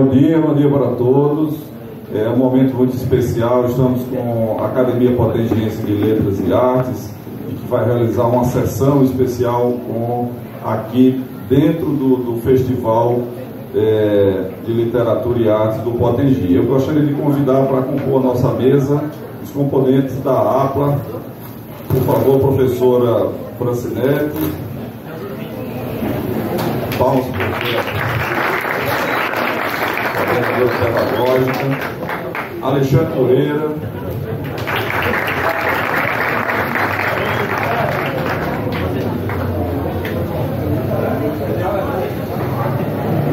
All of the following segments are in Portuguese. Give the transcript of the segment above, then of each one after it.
bom dia para todos. É um momento muito especial. Estamos com a Academia Potengiense de Letras e Artes, que vai realizar uma sessão especial aqui dentro do Festival de Literatura e Artes do Potengi. Eu gostaria de convidar para compor a nossa mesa os componentes da APLA. Por favor, professora Francinete. Palmas, professora. Pedagógica. Alexandre Moreira.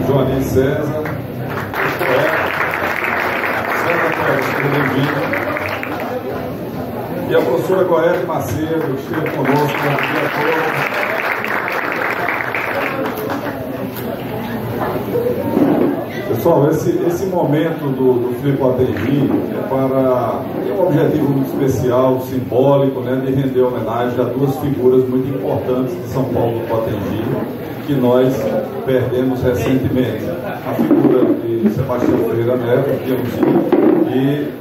Joanim César. E a professora Goiás Macedo, que esteve conosco no dia todo. Pessoal, esse momento do Free Potengi tem um objetivo muito especial, simbólico, né, de render homenagem a duas figuras muito importantes de São Paulo do Potengi, que nós perdemos recentemente. A figura de Sebastião Ferreira Neto, e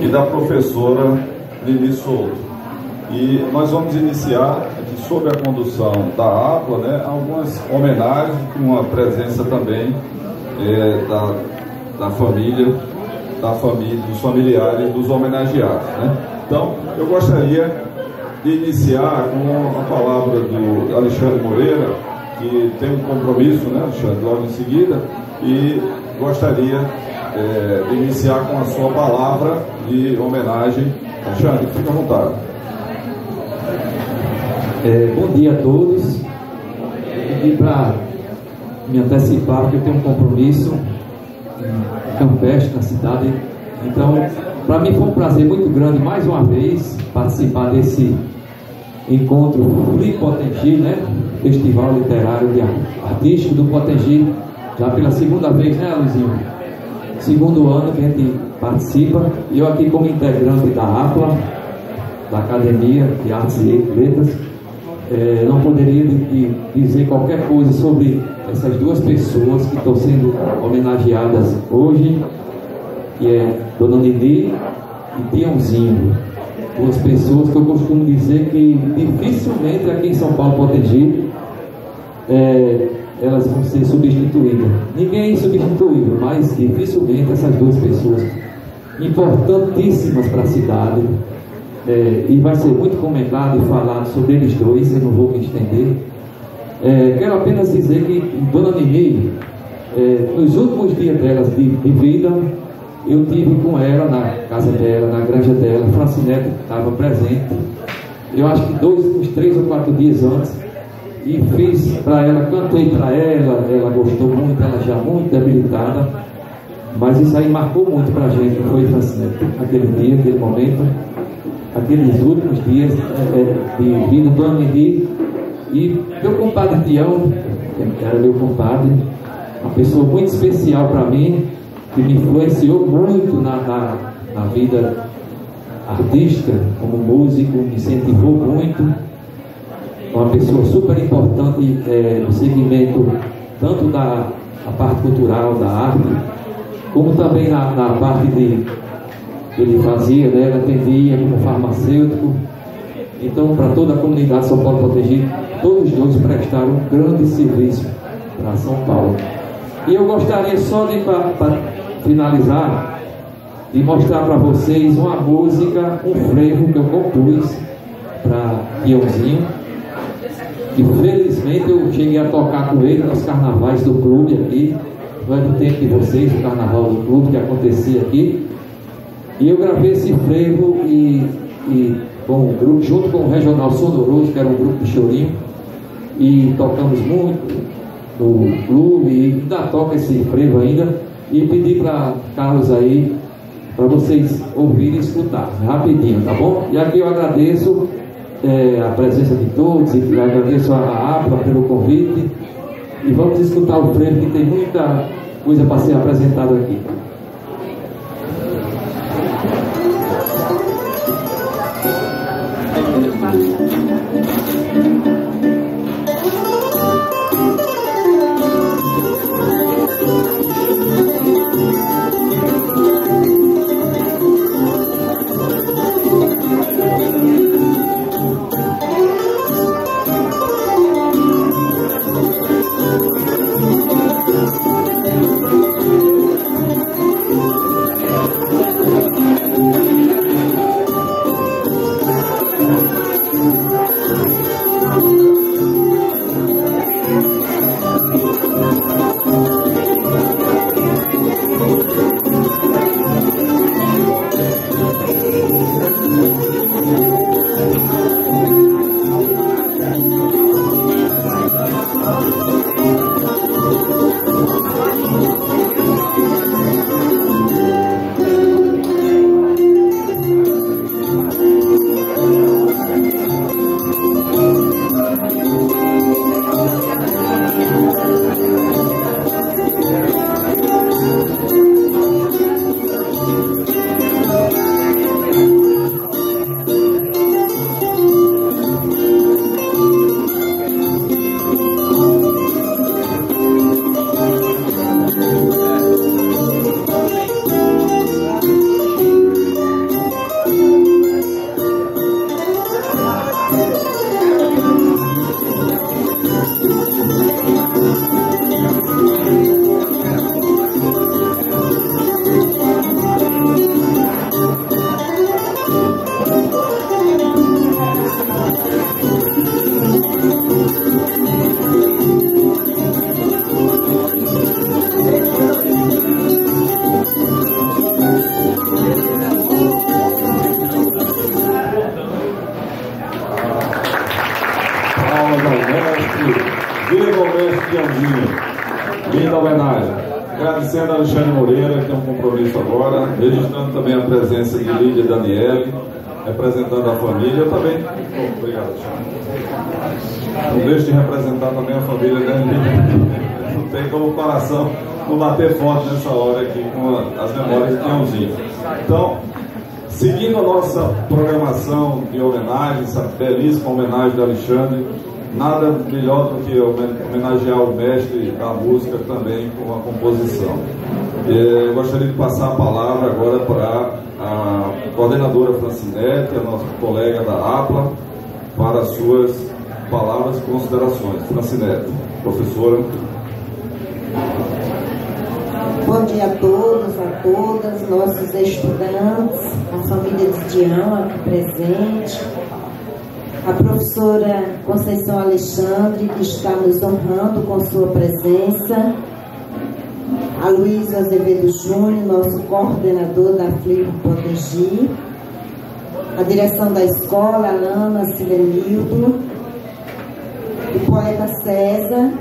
da professora Lili Souto. E nós vamos iniciar, sob a condução da APLA, né, algumas homenagens, com a presença também da família, dos familiares dos homenageados, né? Então, eu gostaria de iniciar com a palavra do Alexandre Moreira, que tem um compromisso, né, Alexandre, logo em seguida, e gostaria de iniciar com a sua palavra de homenagem. Alexandre, fica à vontade. Bom dia a todos. E para me antecipar, porque eu tenho um compromisso em Campestre, na cidade. Então, para mim foi um prazer muito grande, mais uma vez, participar desse encontro Free Potengi, né? Festival Literário e Artístico do Potengi, já pela segunda vez, né, Luizinho? Segundo ano que a gente participa. E eu aqui como integrante da APLA, da Academia de Artes e Letras, não poderia dizer qualquer coisa sobre essas duas pessoas que estão sendo homenageadas hoje, que é Dona Nini e Tiãozinho. Duas pessoas que eu costumo dizer que dificilmente aqui em São Paulo Potengi elas vão ser substituídas. Ninguém é substituível, mas dificilmente essas duas pessoas importantíssimas para a cidade. E vai ser muito comentado e falado sobre eles dois, eu não vou me estender. Quero apenas dizer que Dona Nini, nos últimos dias delas de vida, eu tive com ela na casa dela, na granja dela. Francinete estava presente, eu acho que uns 3 ou 4 dias antes, e fiz para ela, cantei para ela, ela gostou muito, ela já muito debilitada, mas isso aí marcou muito para a gente, não foi, Francinete? Aquele dia, aquele momento, aqueles últimos dias de vida do Dona Nini. E meu compadre Tião, que era meu compadre, uma pessoa muito especial para mim, que me influenciou muito na vida artística, como músico, me incentivou muito. Uma pessoa super importante no segmento tanto da parte cultural, da arte, como também na parte que ele fazia, né? Ele atendia como farmacêutico. Então, para toda a comunidade de São Paulo Potengi, todos dois prestaram um grande serviço para São Paulo. E eu gostaria só de, para finalizar, de mostrar para vocês uma música, um frevo que eu compus para Tiãozinho, que felizmente eu cheguei a tocar com ele nos carnavais do clube aqui. Não é do tempo de vocês, o carnaval do clube que acontecia aqui. E eu gravei esse frevo com o grupo, junto com o Regional Sonoroso, que era um grupo de chorinho, e tocamos muito no clube, e ainda toca esse frevo ainda, e pedi para Carlos aí, para vocês ouvirem e escutar, rapidinho, tá bom? E aqui eu agradeço a presença de todos, e agradeço a APLA pelo convite, e vamos escutar o frevo, que tem muita coisa para ser apresentada aqui. Linda homenagem. Agradecendo a Alexandre Moreira, que tem um compromisso agora, registrando também a presença de Lídia Daniele, representando a família. Eu também. Obrigado, Alexandre. Não deixe de representar também a família da Lídia. Não tem como o coração não bater forte nessa hora aqui com as memórias de Tiãozinho. Então, seguindo a nossa programação de homenagem, essa belíssima homenagem do Alexandre, nada melhor do que homenagear o mestre da música também com a composição. Eu gostaria de passar a palavra agora para a coordenadora Francinete, a nossa colega da APLA, para as suas palavras e considerações. Francinete, professora. Bom dia a todos, a todas, nossos estudantes, a família de Tião aqui presente, a professora Conceição Alexandre, que está nos honrando com sua presença, a Luísa Azevedo Júnior, nosso coordenador da FLIP Potegi, a direção da escola, Alana Silenildo, o poeta César,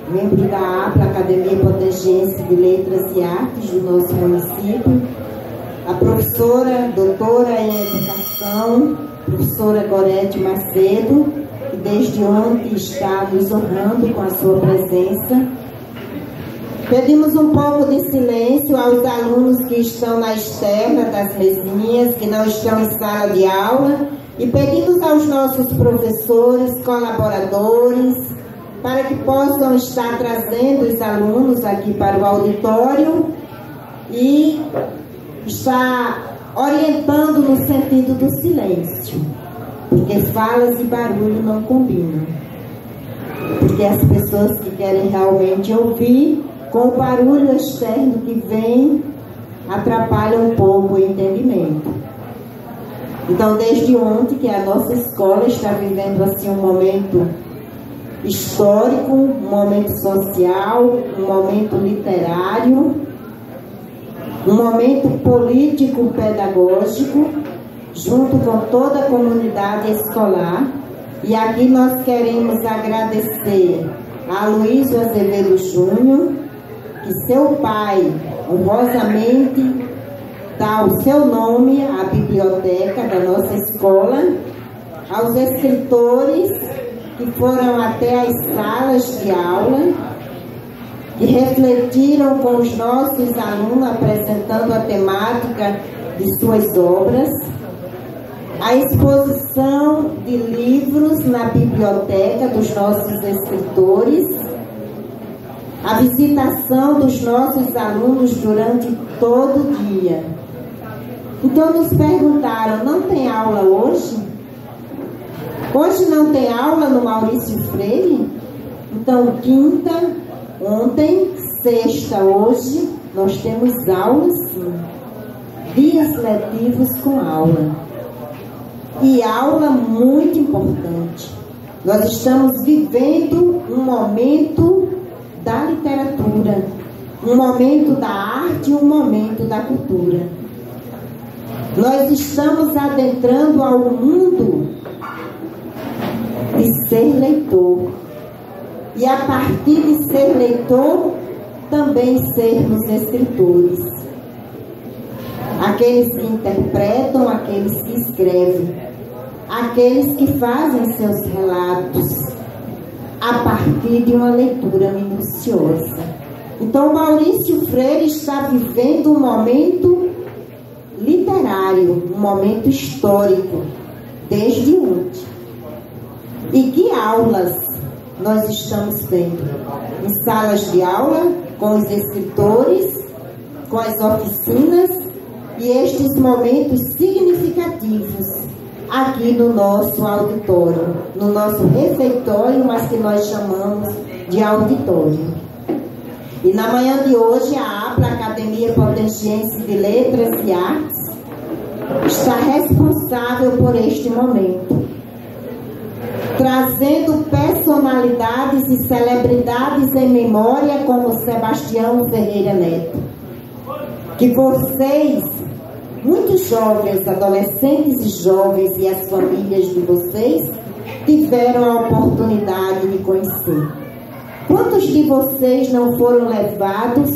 membro da APLA, Academia Potengiense de Letras e Artes do nosso município, a professora, doutora em Educação, professora Gorete Macedo, que desde ontem está nos honrando com a sua presença. Pedimos um pouco de silêncio aos alunos que estão na externa das mesinhas, que não estão em sala de aula, e pedimos aos nossos professores, colaboradores, para que possam estar trazendo os alunos aqui para o auditório e estar orientando no sentido do silêncio, porque falas e barulho não combinam, porque as pessoas que querem realmente ouvir, com o barulho externo que vem, atrapalha um pouco o entendimento. Então, desde ontem que a nossa escola está vivendo assim um momento histórico, um momento social, um momento literário, um momento político-pedagógico, junto com toda a comunidade escolar. E aqui nós queremos agradecer a Luísa Azevedo Júnior, que seu pai honrosamente dá o seu nome à biblioteca da nossa escola, aos escritores que foram até as salas de aula, que refletiram com os nossos alunos, apresentando a temática de suas obras, a exposição de livros na biblioteca dos nossos escritores, a visitação dos nossos alunos durante todo o dia. Então nos perguntaram, não tem aula hoje? Hoje não tem aula no Maurício Freire? Então, quinta, ontem, sexta, hoje, nós temos aula sim. Dias letivos com aula. E aula muito importante. Nós estamos vivendo um momento da literatura, um momento da arte e um momento da cultura. Nós estamos adentrando ao mundo de ser leitor. E a partir de ser leitor, também sermos escritores. Aqueles que interpretam, aqueles que escrevem, aqueles que fazem seus relatos a partir de uma leitura minuciosa. Então, Maurício Freire está vivendo um momento literário, um momento histórico, desde ontem. E que aulas nós estamos tendo? Em salas de aula, com os escritores, com as oficinas e estes momentos significativos aqui no nosso auditório, no nosso refeitório, mas que nós chamamos de auditório. E na manhã de hoje, a APLA, Academia Potengiense de Letras e Artes, está responsável por este momento, trazendo personalidades e celebridades em memória, como Sebastião Ferreira Neto, que vocês, muitos jovens, adolescentes e jovens e as famílias de vocês, tiveram a oportunidade de conhecer. Quantos de vocês não foram levados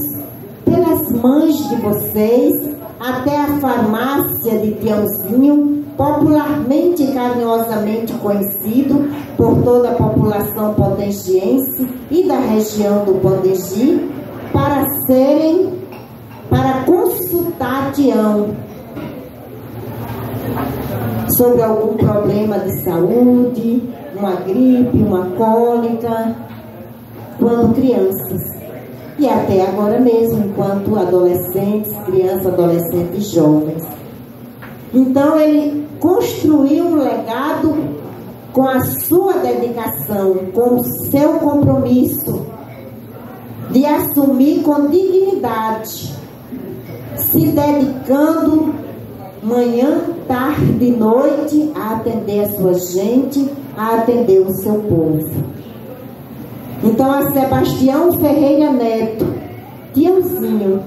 pelas mães de vocês até a farmácia de Tiãozinho, popularmente e carinhosamente conhecido por toda a população potengiense e da região do Potengi, para consultar Tião sobre algum problema de saúde, uma gripe, uma cólica, quando crianças, e até agora mesmo, enquanto adolescentes, crianças, adolescentes e jovens. Então ele construiu um legado com a sua dedicação, com o seu compromisso de assumir com dignidade, se dedicando manhã, tarde e noite a atender a sua gente, a atender o seu povo. Então a Sebastião Ferreira Neto, Tiãozinho,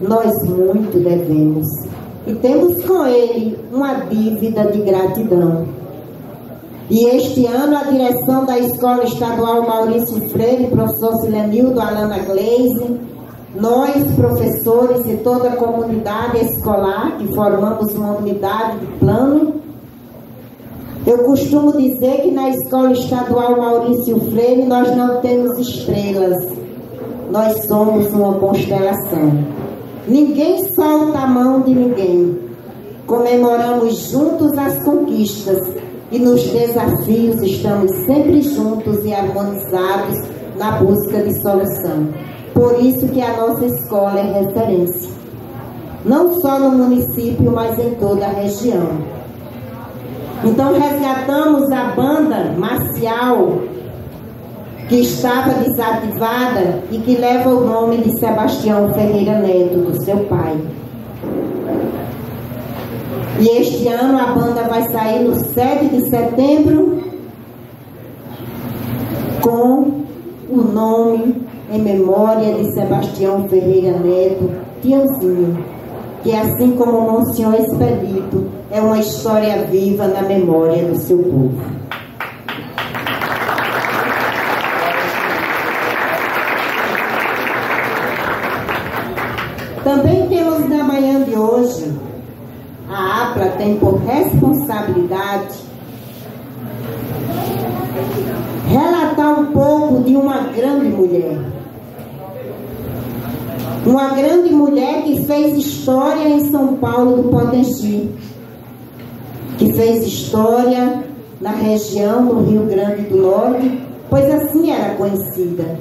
nós muito devemos e temos com ele uma dívida de gratidão. E este ano a direção da Escola Estadual Maurício Freire, professor Silenildo, Alana Gleise, nós, professores e toda a comunidade escolar, que formamos uma unidade de plano, eu costumo dizer que na Escola Estadual Maurício Freire nós não temos estrelas, nós somos uma constelação. Ninguém solta a mão de ninguém. Comemoramos juntos as conquistas e nos desafios estamos sempre juntos e harmonizados na busca de solução. Por isso que a nossa escola é referência, não só no município, mas em toda a região. Então resgatamos a banda marcial que estava desativada e que leva o nome de Sebastião Ferreira Neto, do seu pai. E este ano a banda vai sair no 7 de setembro com o nome em memória de Sebastião Ferreira Neto, Tiãozinho, que assim como o Monsenhor Expedito, é uma história viva na memória do seu povo. Também temos na manhã de hoje, a APLA tem por responsabilidade relatar um pouco de uma grande mulher. Uma grande mulher que fez história em São Paulo do Potengi, que fez história na região do Rio Grande do Norte, pois assim era conhecida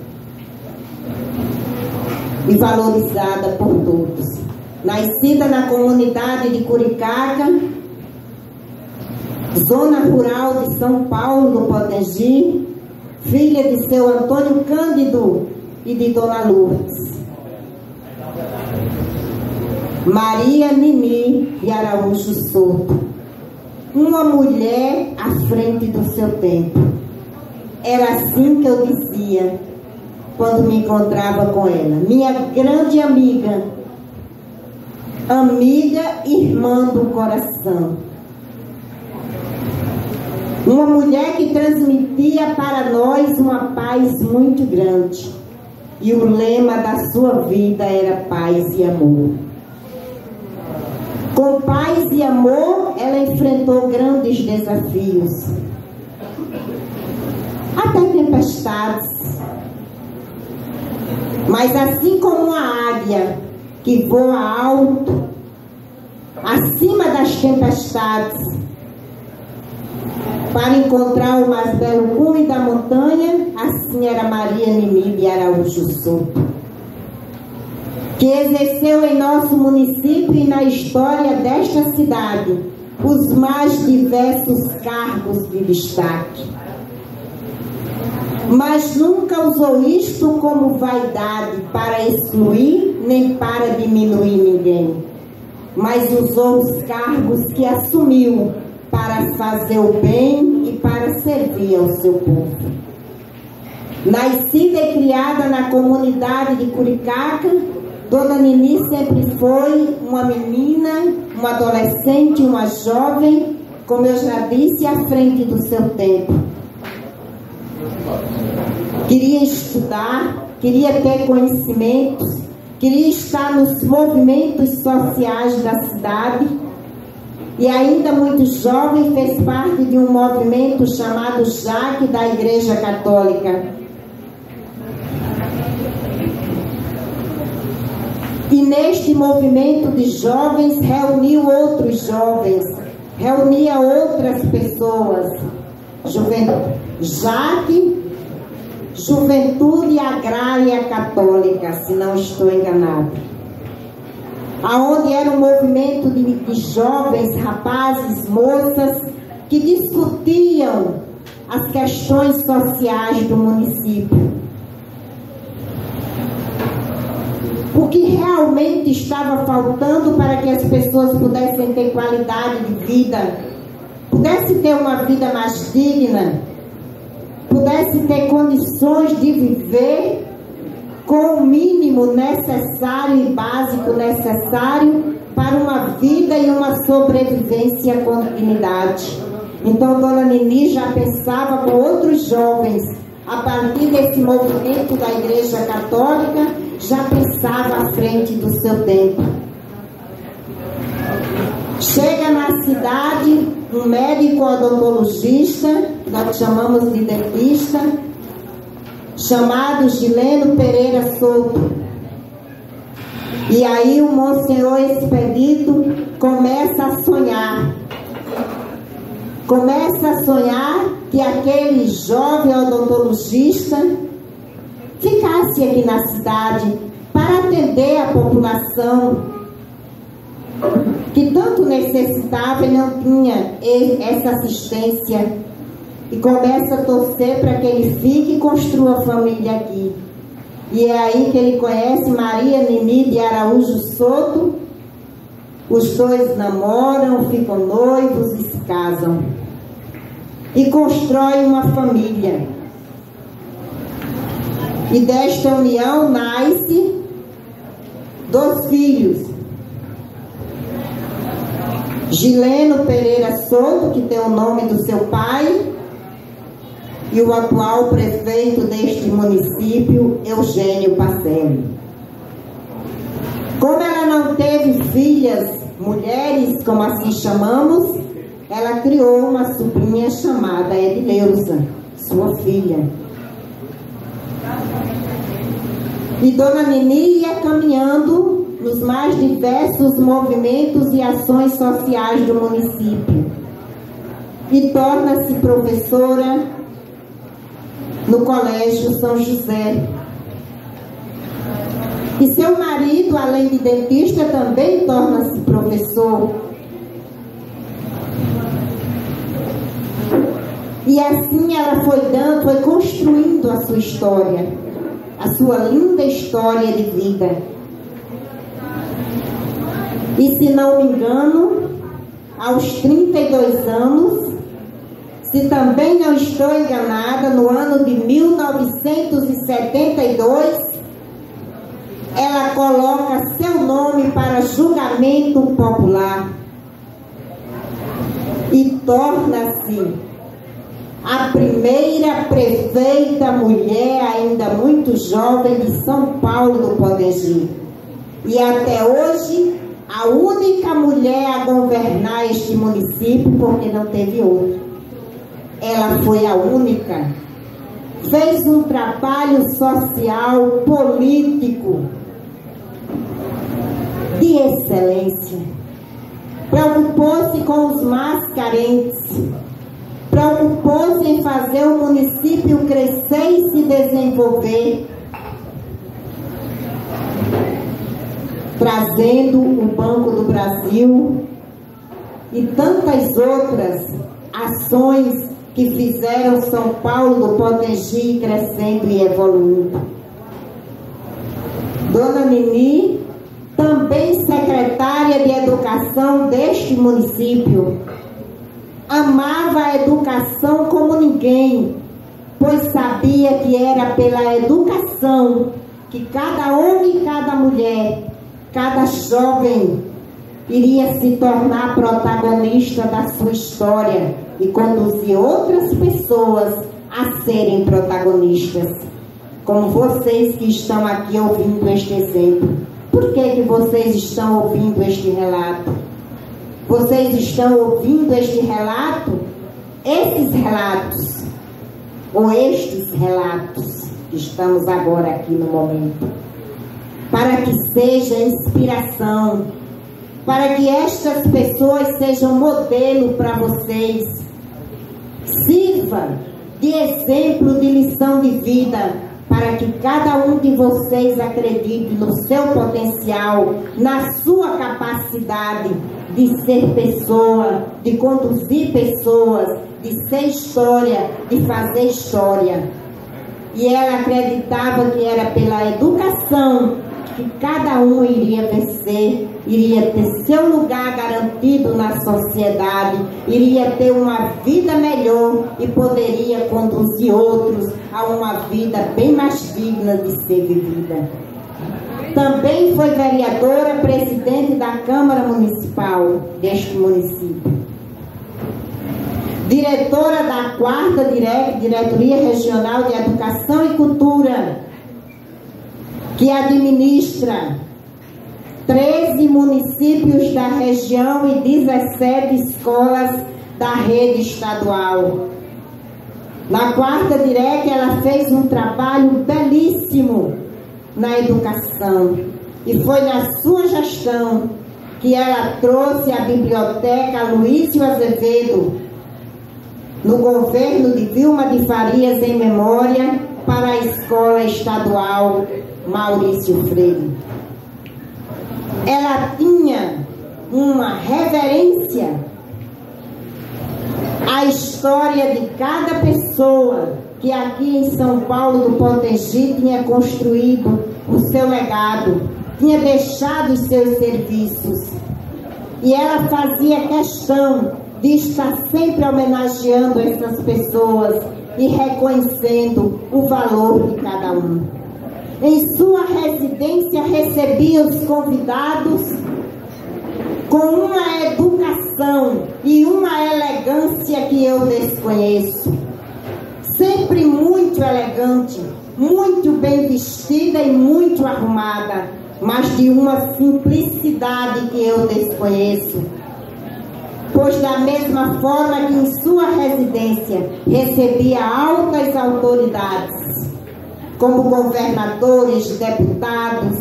e valorizada por todos. Nascida na comunidade de Curicaca, zona rural de São Paulo do Potengi, filha de seu Antônio Cândido e de Dona Lourdes. Maria Nini de Araújo Souto, uma mulher à frente do seu tempo. Era assim que eu dizia quando me encontrava com ela. Minha grande amiga, amiga e irmã do coração. Uma mulher que transmitia para nós uma paz muito grande. E o lema da sua vida era paz e amor. Com paz e amor, ela enfrentou grandes desafios, até tempestades. Mas assim como uma águia que voa alto, acima das tempestades, para encontrar o mais belo cume da montanha, assim era Maria Nini de Araújo Souto, que exerceu em nosso município e na história desta cidade os mais diversos cargos de destaque. Mas nunca usou isto como vaidade para excluir nem para diminuir ninguém, mas usou os cargos que assumiu para fazer o bem e para servir ao seu povo. Nascida e criada na comunidade de Curicaca, Dona Nini sempre foi uma menina, uma adolescente, uma jovem, como eu já disse, à frente do seu tempo, queria estudar, queria ter conhecimentos, queria estar nos movimentos sociais da cidade. E ainda muito jovem fez parte de um movimento chamado JAC da Igreja Católica. E neste movimento de jovens reuniu outros jovens, reunia outras pessoas. JAC, Juventude Agrária Católica, se não estou enganado. Aonde era um movimento de jovens, rapazes, moças, que discutiam as questões sociais do município. O que realmente estava faltando para que as pessoas pudessem ter qualidade de vida, pudessem ter uma vida mais digna, pudessem ter condições de viver com o mínimo necessário e básico necessário para uma vida e uma sobrevivência com dignidade. Então, Dona Nini já pensava com outros jovens, a partir desse movimento da Igreja Católica, já pensava à frente do seu tempo. Chega na cidade um médico odontologista, nós chamamos de dentista, chamado Gileno Pereira Souto. E aí o Monsenhor Expedito começa a sonhar. Começa a sonhar que aquele jovem odontologista ficasse aqui na cidade para atender a população que tanto necessitava e não tinha essa assistência. E começa a torcer para que ele fique e construa a família aqui. E é aí que ele conhece Maria Nini de Araújo Souto. Os dois namoram, ficam noivos e se casam. E constroem uma família. E desta união nasce 2 filhos. Gileno Pereira Souto, que tem o nome do seu pai, e o atual prefeito deste município, Eugênio Pacelli. Como ela não teve filhas, mulheres, como assim chamamos, ela criou uma sobrinha chamada Edileuza, sua filha. E Dona Nini ia caminhando nos mais diversos movimentos e ações sociais do município. E torna-se professora no Colégio São José. E seu marido, além de dentista, também torna-se professor. E assim ela foi construindo a sua história, a sua linda história de vida. E se não me engano, aos 32 anos, se também não estou enganada, no ano de 1972, ela coloca seu nome para julgamento popular e torna-se a primeira prefeita mulher, ainda muito jovem, de São Paulo do Potengi. E até hoje, a única mulher a governar este município, porque não teve outra. Ela foi a única. Fez um trabalho social, político, de excelência. Preocupou-se com os mais carentes. Preocupou-se em fazer o município crescer e se desenvolver, trazendo o Banco do Brasil e tantas outras ações que fizeram São Paulo do Potengi crescendo e evoluindo. Dona Nini, também secretária de Educação deste município, amava a educação como ninguém, pois sabia que era pela educação que cada homem e cada mulher, cada jovem iria se tornar protagonista da sua história e conduzir outras pessoas a serem protagonistas. como vocês que estão aqui ouvindo este exemplo. Por que vocês estão ouvindo este relato? Vocês estão ouvindo este relato? Esses relatos, ou estes relatos, que estamos agora aqui no momento, para que seja inspiração, para que estas pessoas sejam modelo para vocês, sirva de exemplo, de lição de vida, para que cada um de vocês acredite no seu potencial, na sua capacidade de ser pessoa, de conduzir pessoas, de ser história, de fazer história. E ela acreditava que era pela educação que cada um iria vencer, iria ter seu lugar garantido na sociedade, iria ter uma vida melhor e poderia conduzir outros a uma vida bem mais digna de ser vivida. Também foi vereadora, presidente da Câmara Municipal deste município. Diretora da 4ª Diretoria Regional de Educação e Cultura, que administra 13 municípios da região e 17 escolas da rede estadual. Na 4ª Direc, ela fez um trabalho belíssimo na educação. E foi na sua gestão que ela trouxe a Biblioteca Luísio Azevedo, no governo de Vilma de Farias, em memória, para a Escola Estadual Maurício Freire. Ela tinha uma reverência à história de cada pessoa que aqui em São Paulo do Potengi tinha construído o seu legado, tinha deixado os seus serviços. E ela fazia questão de estar sempre homenageando essas pessoas e reconhecendo o valor de cada um. Em sua residência recebia os convidados com uma educação e uma elegância que eu desconheço. Sempre muito elegante, muito bem vestida e muito arrumada, mas de uma simplicidade que eu desconheço. Pois da mesma forma que em sua residência recebia altas autoridades, como governadores, deputados,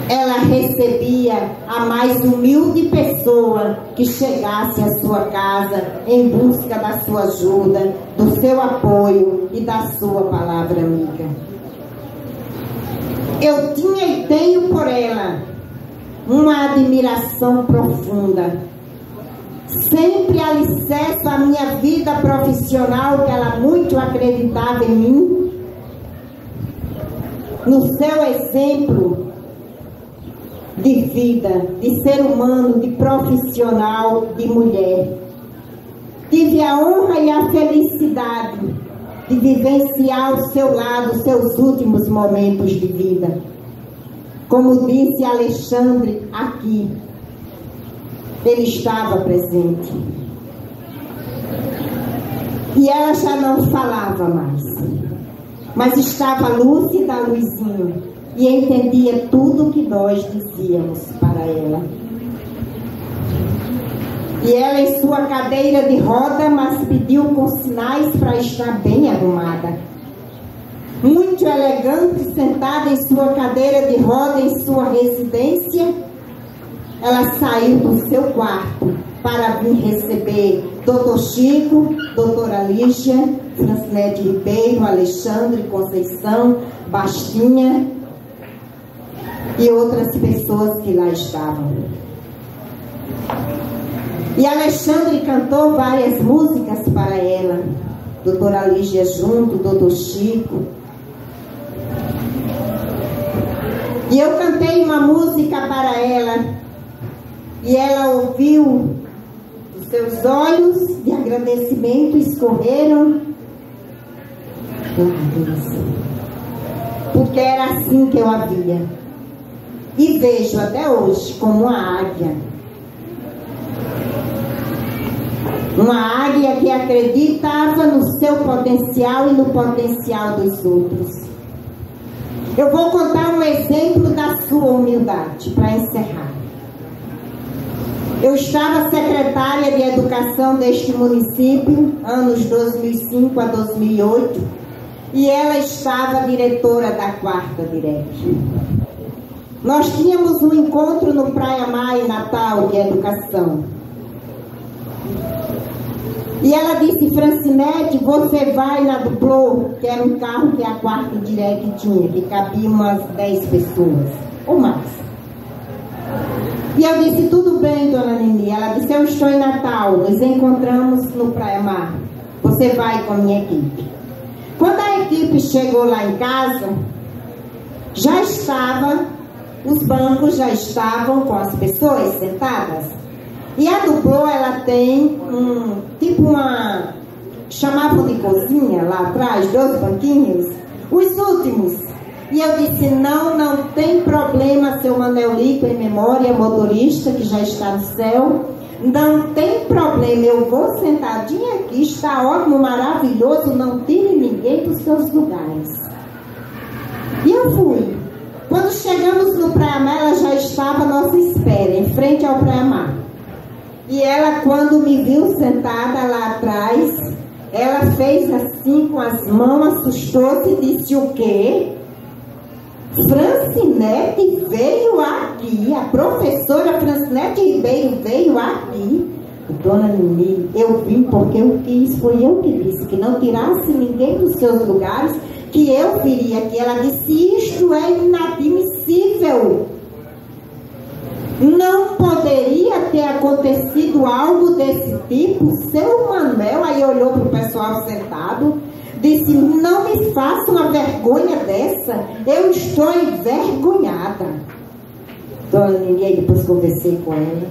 ela recebia a mais humilde pessoa que chegasse à sua casa em busca da sua ajuda, do seu apoio e da sua palavra amiga. Eu tinha e tenho por ela uma admiração profunda. Sempre alicerço a minha vida profissional, que ela muito acreditava em mim, no seu exemplo de vida, de ser humano, de profissional, de mulher. Tive a honra e a felicidade de vivenciar ao seu lado seus últimos momentos de vida. Como disse Alexandre aqui, ele estava presente. E ela já não falava mais, mas estava lúcida, Luizinho, e entendia tudo o que nós dizíamos para ela. E ela em sua cadeira de roda, mas pediu com sinais para estar bem arrumada. Muito elegante, sentada em sua cadeira de roda em sua residência, ela saiu do seu quarto para vir receber Dr. Chico, doutora Lígia, Francinete Ribeiro, Alexandre, Conceição, Bastinha e outras pessoas que lá estavam. E Alexandre cantou várias músicas para ela, doutora Lígia junto, doutor Chico. E eu cantei uma música para ela, e ela ouviu, os seus olhos de agradecimento escorreram lágrimas, porque era assim que eu a via. E vejo até hoje como uma águia. Uma águia que acreditava no seu potencial e no potencial dos outros. Eu vou contar um exemplo da sua humildade para encerrar. Eu estava secretária de Educação deste município, anos 2005 a 2008, e ela estava diretora da 4ª DIREC. Nós tínhamos um encontro no Praia Mar em Natal de Educação. E ela disse: Francinete, você vai na Duplô, que era um carro que a 4ª DIREC tinha, que cabia umas 10 pessoas, ou mais. E eu disse: tudo bem, dona Nini. Ela disse: eu estou em Natal, nos encontramos no Praia Mar, você vai com a minha equipe. Quando a equipe chegou lá em casa, os bancos já estavam com as pessoas sentadas. E a Duplô, ela tem chamavam de cozinha lá atrás, 2 banquinhos, os últimos. E eu disse: não tem problema, seu Manelito em memória, motorista que já está no céu, não tem problema, eu vou sentadinha aqui, está ótimo, maravilhoso, não tire ninguém dos seus lugares. E eu fui. Quando chegamos no Praia Mar, ela já estava à nossa espera, em frente ao Praia Mar. E ela, quando me viu sentada lá atrás, ela fez assim com as mãos, assustou-se e disse: o quê? Francinete veio aqui, a professora Francinete Ribeiro veio aqui. Dona Nini, eu vim porque eu quis, foi eu que disse que não tirasse ninguém dos seus lugares, que eu viria aqui. Ela disse: isto é inadmissível. Não poderia ter acontecido algo desse tipo. Seu Manuel, aí olhou para o pessoal sentado, disse: não me faça uma vergonha dessa, eu estou envergonhada. Dona Nini, depois conversei com ela.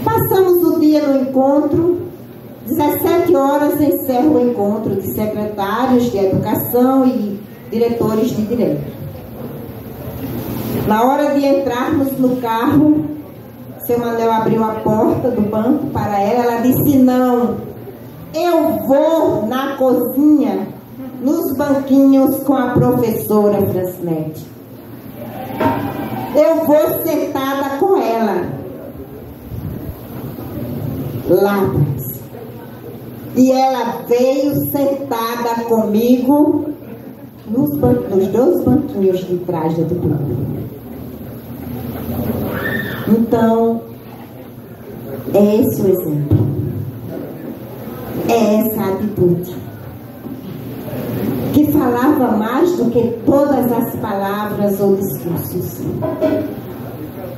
Passamos o dia no encontro, 17 horas encerra o encontro de secretários de educação e diretores de direito. Na hora de entrarmos no carro, seu Manuel abriu a porta do banco para ela. Ela disse: não, eu vou na cozinha, nos banquinhos com a professora Francinete. Eu vou sentada com ela lá atrás. E ela veio sentada comigo nos 2 banquinhos de trás do banco. Então, é esse o exemplo. É essa atitude que falava mais do que todas as palavras ou discursos.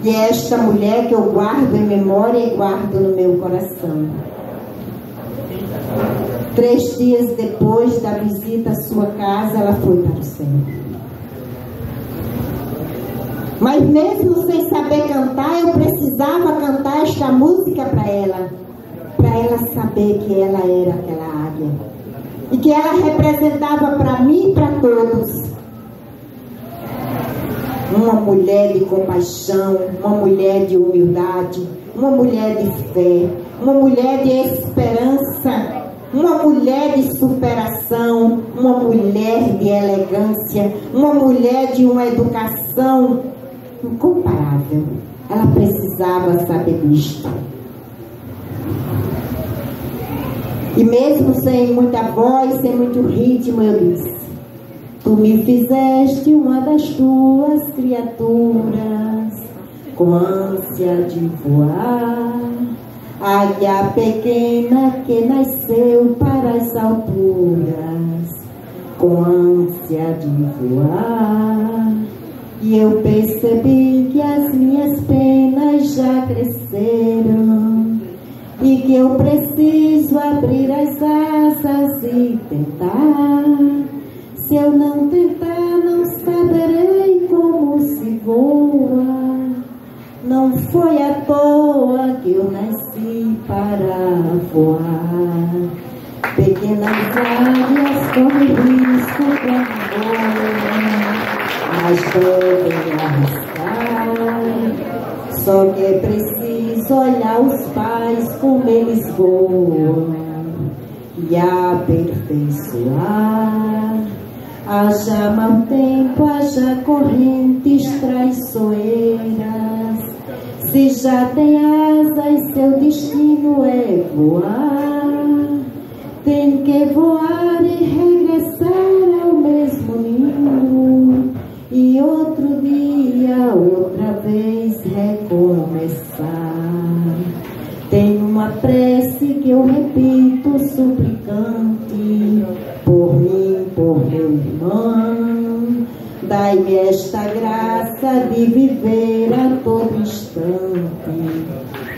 E é esta mulher que eu guardo em memória e guardo no meu coração. 3 dias depois da visita à sua casa, ela foi para o céu. Mas mesmo sem saber cantar, eu precisava cantar esta música para ela saber que ela era aquela águia e que ela representava para mim e para todos uma mulher de compaixão, uma mulher de humildade, uma mulher de fé, uma mulher de esperança, uma mulher de superação, uma mulher de elegância, uma mulher de uma educação incomparável. Ela precisava saber disto. E mesmo sem muita voz, sem muito ritmo, eu disse: tu me fizeste uma das tuas criaturas, com ânsia de voar, águia pequena que nasceu para as alturas, com ânsia de voar. E eu percebi que as minhas penas já cresceram e que eu preciso abrir as asas e tentar. Se eu não tentar, não saberei como se voa. Não foi à toa que eu nasci para voar. Pequenas águias correm risco quando voam, mas devem arriscar Só que é preciso olhar os pais como eles voam e aperfeiçoar. Haja mau tempo, haja correntes traiçoeiras. Se já tem asas, seu destino é voar. Tem que voar e regressar ao mesmo ninho, e outro dia, outra vez recomeçar. Tem uma prece que eu repito suplicante, por mim, por meu irmão. Dai-me esta graça de viver a todo instante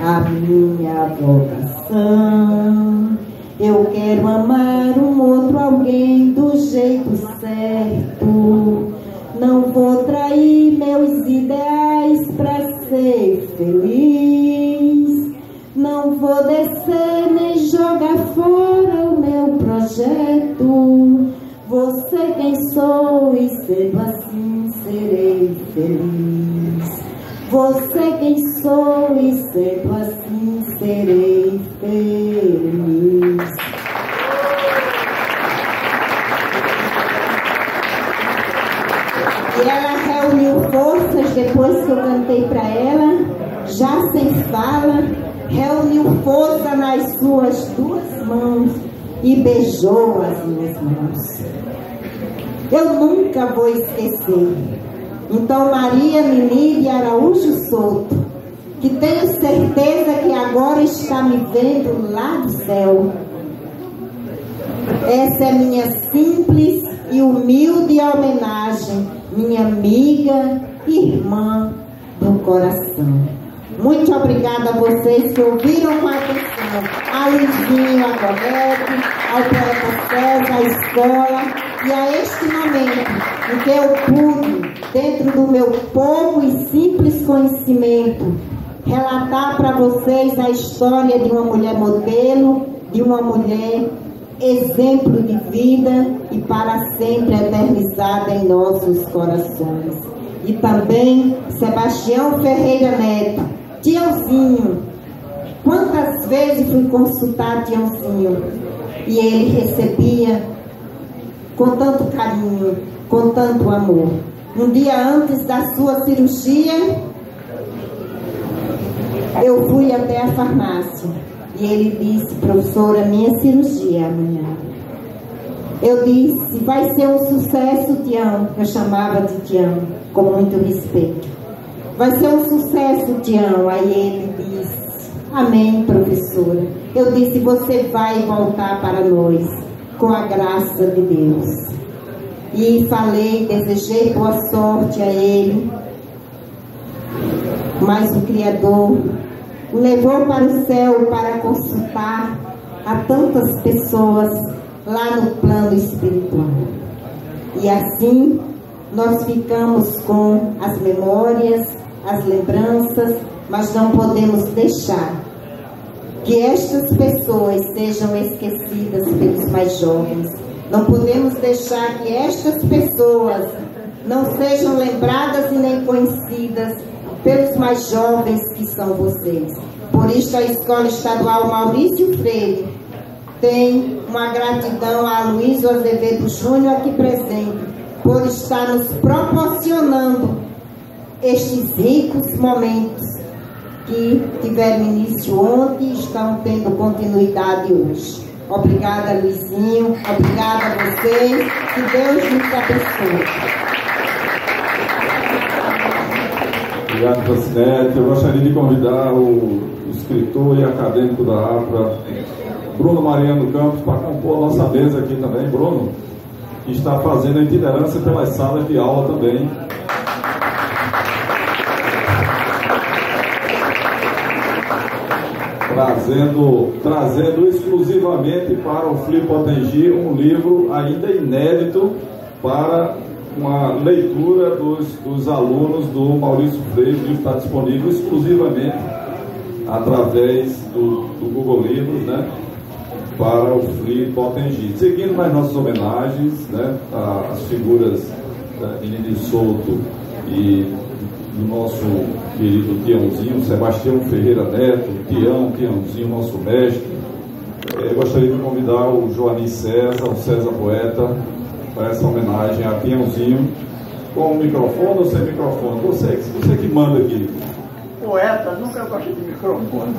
a minha vocação. Eu quero amar um outro alguém do jeito certo. Não vou trair meus ideais para ser feliz. Não vou descer nem jogar fora o meu projeto. Vou ser quem sou e sendo assim serei feliz. Vou ser quem sou e sendo assim serei feliz. E ela reuniu forças depois que eu cantei para ela, já sem fala, reuniu força nas suas duas mãos e beijou as minhas mãos. Eu nunca vou esquecer. Então, Maria Minide Araújo Souto, que tenho certeza que agora está me vendo lá do céu. Essa é minha simples e humilde homenagem, minha amiga e irmã do coração. Muito obrigada a vocês que ouviram com atenção, a Luizinho, a Gorete, ao poeta César, a escola, e a este momento em que eu pude, dentro do meu pouco e simples conhecimento, relatar para vocês a história de uma mulher modelo, de uma mulher exemplo de vida e para sempre eternizada em nossos corações. E também Sebastião Ferreira Neto, Tiãozinho. Quantas vezes fui consultar Tiãozinho e ele recebia com tanto carinho, com tanto amor. Um dia antes da sua cirurgia, eu fui até a farmácia e ele disse: professora, minha cirurgia é amanhã. Eu disse: vai ser um sucesso, Tião. Eu chamava de Tião com muito respeito. Vai ser um sucesso, Tião. Aí ele disse: amém, professora. Eu disse: você vai voltar para nós com a graça de Deus. E falei, desejei boa sorte a ele, mas o Criador o levou para o céu para consultar a tantas pessoas lá no plano espiritual. E assim nós ficamos com as memórias, as lembranças, mas não podemos deixar que estas pessoas sejam esquecidas pelos mais jovens. Não podemos deixar que estas pessoas não sejam lembradas e nem conhecidas pelos mais jovens que são vocês. Por isso a Escola Estadual Maurício Freire tem uma gratidão a Luiz Azevedo Júnior aqui presente, por estar nos proporcionando estes ricos momentos que tiveram início ontem e estão tendo continuidade hoje. Obrigada, Luizinho. Obrigada a vocês. Que Deus nos abençoe. Obrigado, Francinete. Eu gostaria de convidar o escritor e acadêmico da APRA, Bruno Mariano Campos, para compor a nossa mesa aqui também. Bruno, que está fazendo a itinerância pelas salas de aula também. Trazendo exclusivamente para o FLI Potengi um livro ainda inédito para uma leitura dos alunos do Maurício Freire. O livro está disponível exclusivamente através do Google Livros, né, para o FLI Potengi. Seguindo nas nossas homenagens, né, às figuras Poeta, Enide Souto e do nosso querido Tiãozinho, Sebastião Ferreira Neto, Tiãozinho, nosso mestre. Eu gostaria de convidar o Joani César, o César Poeta, para essa homenagem a Tiãozinho, com microfone ou sem microfone? Você que manda aqui. Poeta nunca gosta de microfone,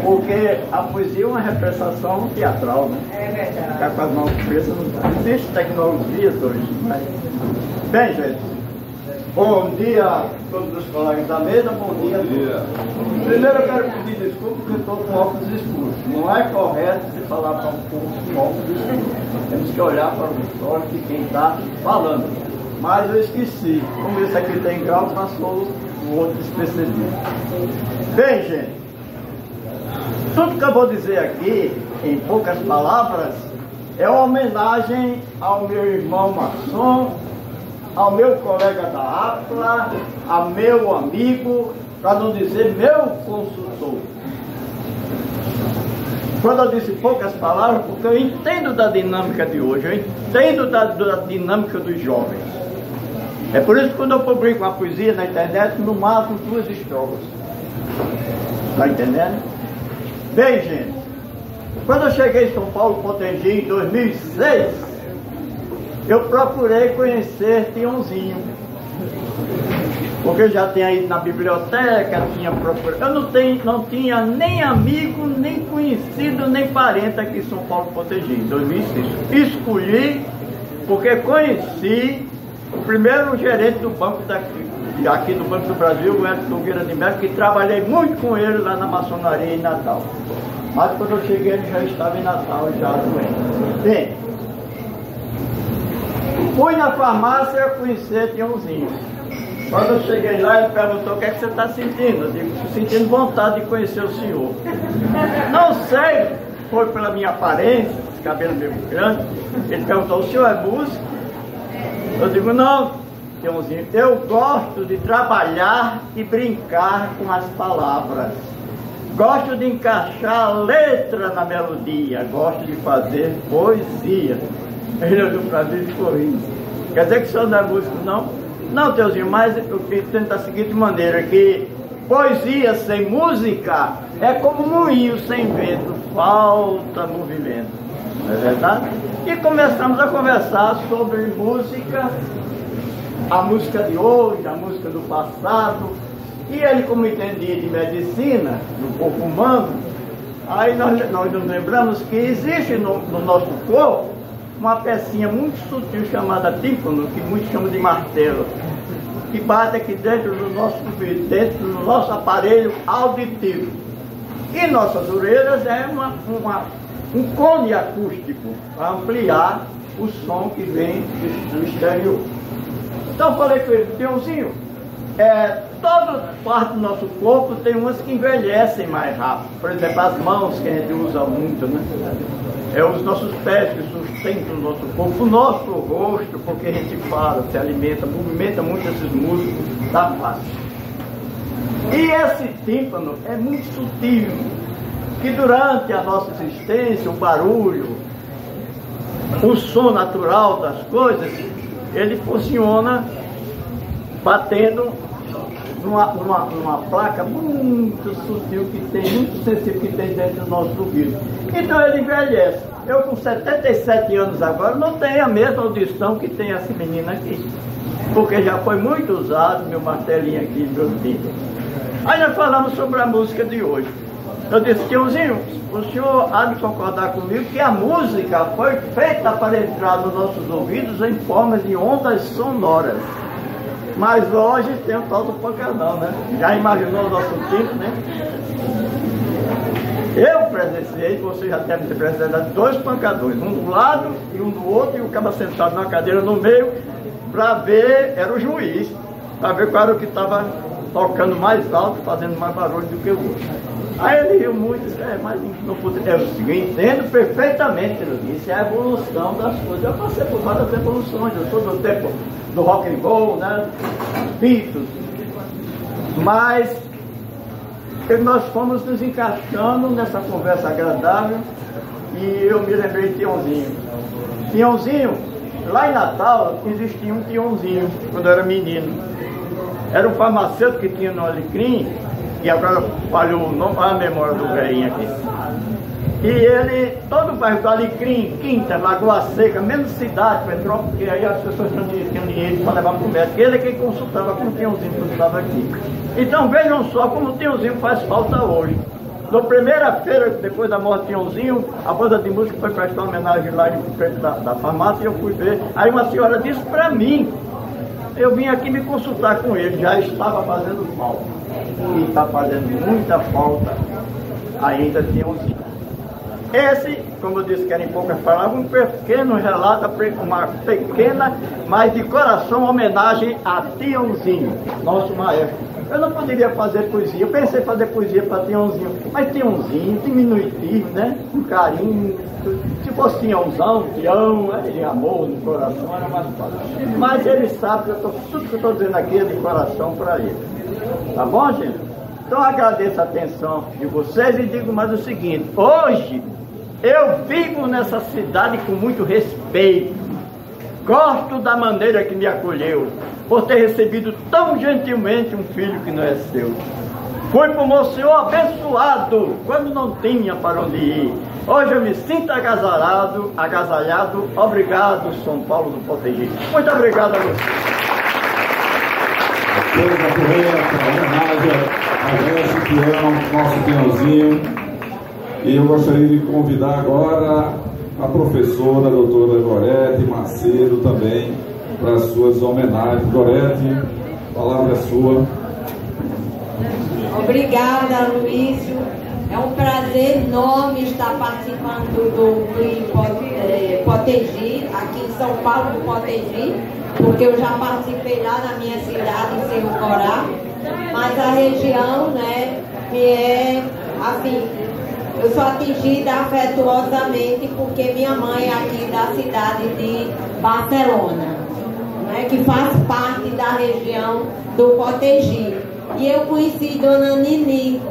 porque a poesia é uma representação teatral, né? É verdade. Ficar com as mãos presas não dá. Existe tecnologias hoje, mas... Bem, gente, bom dia a todos os colegas da mesa, bom dia a todos. Primeiro eu quero pedir desculpa porque eu estou com óculos escuros. Não é correto se falar para um povo com óculos escuros. Temos que olhar para o histórico de quem está falando. Mas eu esqueci, como esse aqui tem grau, passou o outro despercebido. Bem, gente, tudo que eu vou dizer aqui, em poucas palavras, é uma homenagem ao meu irmão maçom, ao meu colega da APLA, a meu amigo, para não dizer meu consultor. Quando eu disse poucas palavras, porque eu entendo da dinâmica de hoje, eu entendo da dinâmica dos jovens. É por isso que quando eu publico uma poesia na internet, no máximo 2 estrofes. Está entendendo? Bem, gente, quando eu cheguei em São Paulo, Potengi, em 2006, eu procurei conhecer Tiãozinho. Porque eu já tinha ido na biblioteca, tinha procurado. Eu não tinha nem amigo, nem conhecido, nem parente aqui em São Paulo, Potengi, em 2006. Escolhi porque conheci o primeiro gerente do banco aqui do Banco do Brasil, o Edson Nogueira de Mello, que trabalhei muito com ele lá na maçonaria em Natal. Mas quando eu cheguei, ele já estava em Natal, já doente. Bem, fui na farmácia conhecer Tiãozinho. Quando eu cheguei lá, ele perguntou: o que é que você está sentindo? Eu digo: estou sentindo vontade de conhecer o senhor. Não sei, foi pela minha aparência, esse cabelo meio grande. Ele perguntou: o senhor é músico? Eu digo: não, Tiãozinho, eu gosto de trabalhar e brincar com as palavras. Gosto de encaixar letra na melodia, gosto de fazer poesia. Ele olhou para mim e ficou rindo. Quer dizer que o senhor não é músico, não? Não, Tiãozinho, mas eu entendo da seguinte maneira, que poesia sem música é como moinho sem vento, falta movimento. Não é verdade? E começamos a conversar sobre música, a música de hoje, a música do passado. E ele, como entendia de medicina, do corpo humano, aí nós nos lembramos que existe no nosso corpo uma pecinha muito sutil chamada tímpano, que muitos chamam de martelo, que bate aqui dentro do nosso ouvido, dentro do nosso aparelho auditivo. E nossas orelhas é um cone acústico para ampliar o som que vem do exterior. Então eu falei com ele: Tiãozinho, toda parte do nosso corpo tem umas que envelhecem mais rápido. Por exemplo, as mãos, que a gente usa muito, né? Os nossos pés que sustentam o nosso corpo, o nosso rosto, porque a gente fala, se alimenta, movimenta muito esses músculos da face. E esse tímpano é muito sutil, que durante a nossa existência, o barulho, o som natural das coisas, ele funciona batendo numa placa muito sutil que tem, muito sensível que tem dentro do nosso ouvido. Então ele envelhece. Eu com 77 anos agora não tenho a mesma audição que tem essa menina aqui, porque já foi muito usado meu martelinho aqui, meu tímpano. Aí nós falamos sobre a música de hoje. Eu disse: Tiãozinho, o senhor há de concordar comigo que a música foi feita para entrar nos nossos ouvidos em forma de ondas sonoras. Mas hoje tem o tal do pancadão, né? Já imaginou o nosso tipo, né? Eu presenciei, você já deve ter presenciado, 2 pancadores, um do lado e um do outro, e o cara sentado na cadeira no meio, para ver, era o juiz, para ver qual era o que estava tocando mais alto, fazendo mais barulho do que o outro. Aí ele riu muito, disse: mas não pude. Eu entendo perfeitamente, isso é a evolução das coisas. Eu passei por várias evoluções, eu sou do tempo do rock and roll, né? Beatles. Mas nós fomos nos encaixando nessa conversa agradável e eu me lembrei de Tiãozinho. Tiãozinho, lá em Natal existia um Tionzinho, quando eu era menino. Era um farmacêutico que tinha no Alecrim, e agora falhou o nome, a memória do velhinho aqui. E ele, todo o bairro do Alecrim, Quinta, Lagoa Seca, menos cidade, Petrópolis, porque aí as pessoas tinham dinheiro para levar para o médico. Ele é quem consultava com o Tionzinho quando estava aqui. Então vejam só como o Tionzinho faz falta hoje. Na primeira feira, depois da morte de Tionzinho, a banda de música foi prestar uma homenagem lá em frente da farmácia e eu fui ver. Aí uma senhora disse para mim, eu vim aqui me consultar com ele, já estava fazendo falta. E está fazendo muita falta ainda Tionzinho. Esse, como eu disse que era em poucas palavras, um pequeno relato, uma pequena, mas de coração, homenagem a Tionzinho, nosso maestro. Eu não poderia fazer poesia, eu pensei em fazer poesia para Tionzinho, mas Tionzinho, diminutivo, né? Um carinho, se fosse Tionzão, Tião, de amor no coração, era mais fácil. Mas ele sabe que tudo que eu estou dizendo aqui é de coração para ele. Tá bom, gente? Então agradeço a atenção de vocês e digo mais o seguinte, hoje eu vivo nessa cidade com muito respeito, gosto da maneira que me acolheu, por ter recebido tão gentilmente um filho que não é seu. Fui para o meu Senhor abençoado, quando não tinha para onde ir. Hoje eu me sinto agasalhado, obrigado São Paulo do Potengi. Muito obrigado a você. Agradece que ama nosso Tionzinho. E eu gostaria de convidar agora a professora, a doutora Gorete Macedo, também, para as suas homenagens. Gorete, a palavra é sua. Obrigada, Luísio. É um prazer enorme estar participando do Potengi, aqui em São Paulo do Potengi, porque eu já participei lá na minha cidade, em Cerro Corá, mas a região, né, me é assim, eu sou atingida afetuosamente porque minha mãe é aqui da cidade de Barcelona, né, que faz parte da região do Potengi. E eu conheci Dona Nini,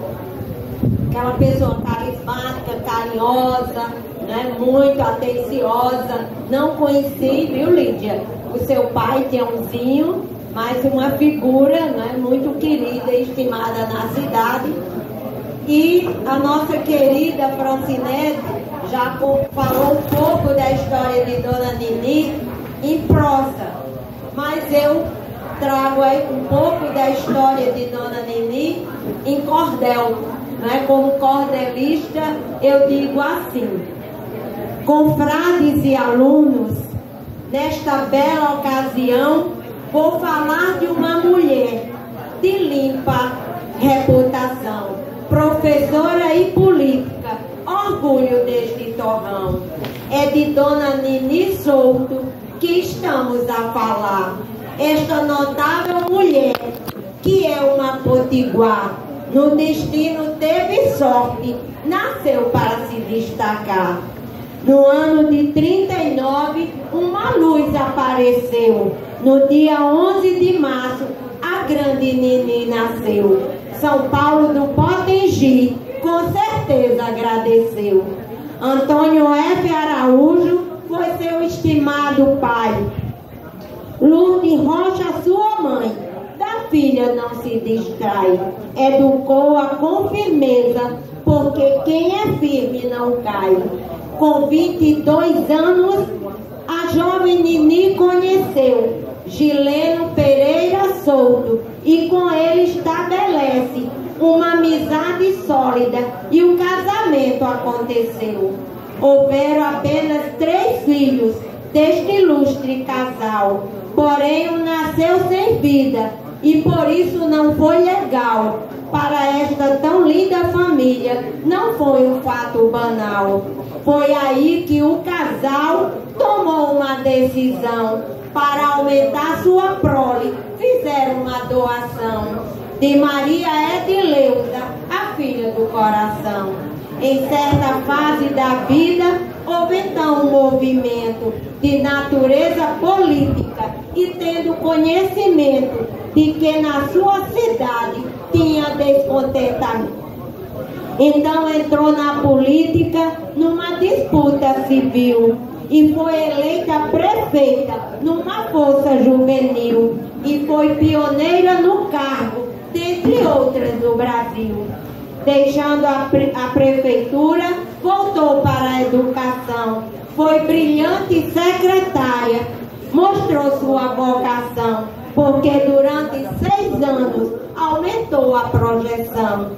aquela pessoa carismática, carinhosa, né, muito atenciosa. Não conheci, viu, Lídia? O seu pai, Tionzinho, mas uma figura, né, muito querida e estimada na cidade. E a nossa querida Francinete já falou um pouco da história de Dona Nini em prosa, mas eu trago aí um pouco da história de Dona Nini em cordel, né? Como cordelista eu digo assim: confrades e alunos, nesta bela ocasião vou falar de uma mulher de limpa reputação, professora e política, orgulho deste torrão. É de Dona Nini Souto que estamos a falar. Esta notável mulher, que é uma potiguar, no destino teve sorte, nasceu para se destacar. No ano de 39, uma luz apareceu. No dia 11 de março, a grande Nini nasceu. São Paulo do Potengi, com certeza agradeceu. Antônio F. Araújo foi seu estimado pai. Lourdes Rocha, sua mãe, da filha não se distrai. Educou-a com firmeza, porque quem é firme não cai. Com 22 anos, a jovem Nini conheceu Gileno Pereira Souto e com ele estabelece uma amizade sólida e o casamento aconteceu. Houveram apenas 3 filhos deste ilustre casal, porém um nasceu sem vida e por isso não foi legal. Para esta tão linda família não foi um fato banal. Foi aí que o casal tomou uma decisão. Para aumentar sua prole, fizeram uma doação de Maria Edileuza, a filha do coração. Em certa fase da vida, houve então um movimento de natureza política e tendo conhecimento de que na sua cidade tinha descontentamento. Então entrou na política numa disputa civil e foi eleita prefeita numa força juvenil e foi pioneira no cargo, dentre outras no Brasil. Deixando a prefeitura, voltou para a educação, foi brilhante secretária, mostrou sua vocação, porque durante 6 anos aumentou a projeção.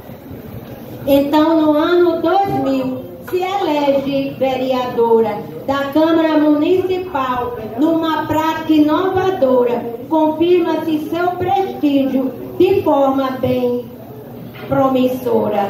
Então, no ano 2000, se elege vereadora da Câmara Municipal, numa prática inovadora, confirma-se seu prestígio de forma bem promissora.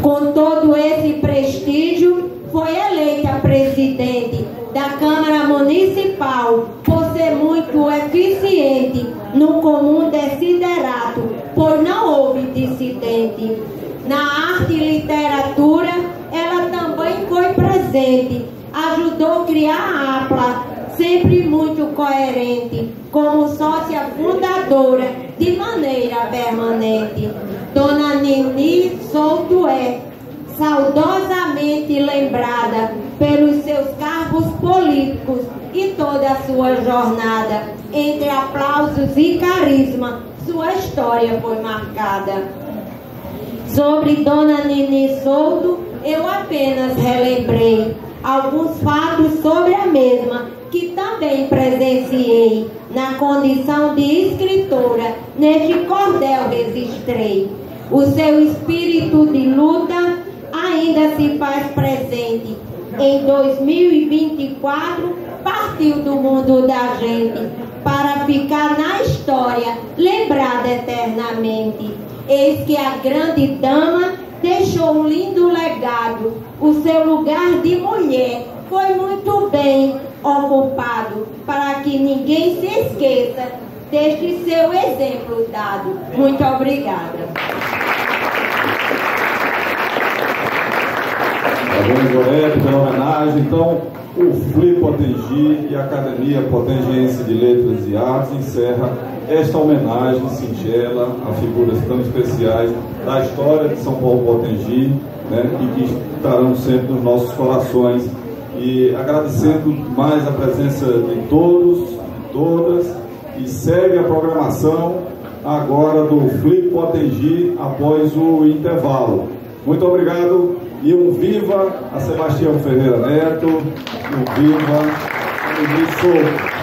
Com todo esse prestígio, foi eleita presidente da Câmara Municipal por ser muito eficiente no comum desiderato, pois não houve dissidente. Na arte e literatura, ela também foi presente, ajudou a criar a APLA, sempre muito coerente, como sócia fundadora, de maneira permanente. Dona Nini Souto é saudosamente lembrada pelos seus cargos políticos e toda a sua jornada. Entre aplausos e carisma, sua história foi marcada. Sobre Dona Nini Souto, eu apenas relembrei alguns fatos sobre a mesma, que também presenciei na condição de escritora, neste cordel registrei. O seu espírito de luta ainda se faz presente. Em 2024, partiu do mundo da gente, para ficar na história, lembrada eternamente. Eis que a grande dama deixou um lindo legado. O seu lugar de mulher foi muito bem ocupado, para que ninguém se esqueça deste seu exemplo dado. Muito obrigada. Parabéns, Gorete, pela homenagem. Então, o FLI Potengi e a Academia Potengiense de Letras e Artes encerra esta homenagem singela a figuras tão especiais da história de São Paulo Potengi, né, e que estarão sempre nos nossos corações. E agradecendo mais a presença de todos, todas, e segue a programação agora do FLI Potengi após o intervalo. Muito obrigado e um viva a Sebastião Ferreira Neto, um viva a Nini Souto.